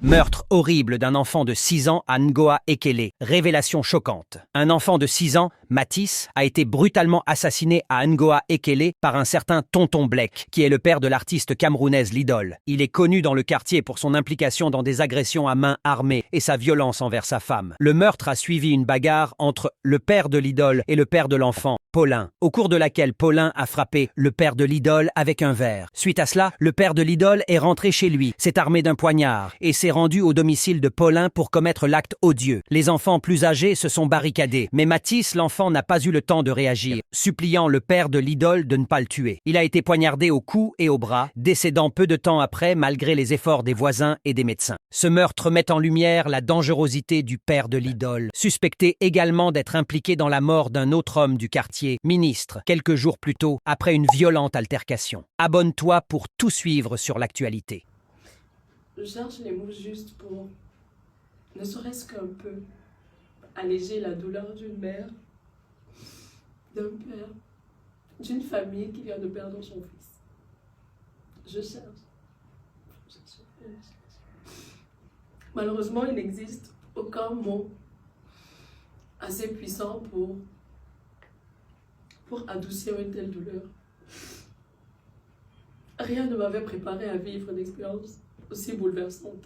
Meurtre horrible d'un enfant de 6 ans à Ngoa Ekele. Révélation choquante. Un enfant de 6 ans, Matisse, a été brutalement assassiné à Ngoa Ekele par un certain Tonton Blek, qui est le père de l'artiste camerounaise Lidol. Il est connu dans le quartier pour son implication dans des agressions à main armée et sa violence envers sa femme. Le meurtre a suivi une bagarre entre le père de Lidol et le père de l'enfant, Paulin, au cours de laquelle Paulin a frappé le père de Lidol avec un verre. Suite à cela, le père de Lidol est rentré chez lui, s'est armé d'un poignard et s'est rendu au domicile de Paulin pour commettre l'acte odieux. Les enfants plus âgés se sont barricadés, mais Matisse, l'enfant, n'a pas eu le temps de réagir, suppliant le père de Lidol de ne pas le tuer. Il a été poignardé au cou et au bras, décédant peu de temps après malgré les efforts des voisins et des médecins. Ce meurtre met en lumière la dangerosité du père de Lidol, suspecté également d'être impliqué dans la mort d'un autre homme du quartier, ministre, quelques jours plus tôt, après une violente altercation. Abonne-toi pour tout suivre sur l'actualité. Je cherche les mots justes pour, ne serait-ce qu'un peu, alléger la douleur d'une mère, d'un père, d'une famille qui vient de perdre son fils. Je cherche. Malheureusement, il n'existe aucun mot assez puissant pour adoucir une telle douleur. Rien ne m'avait préparé à vivre une expérience aussi bouleversante.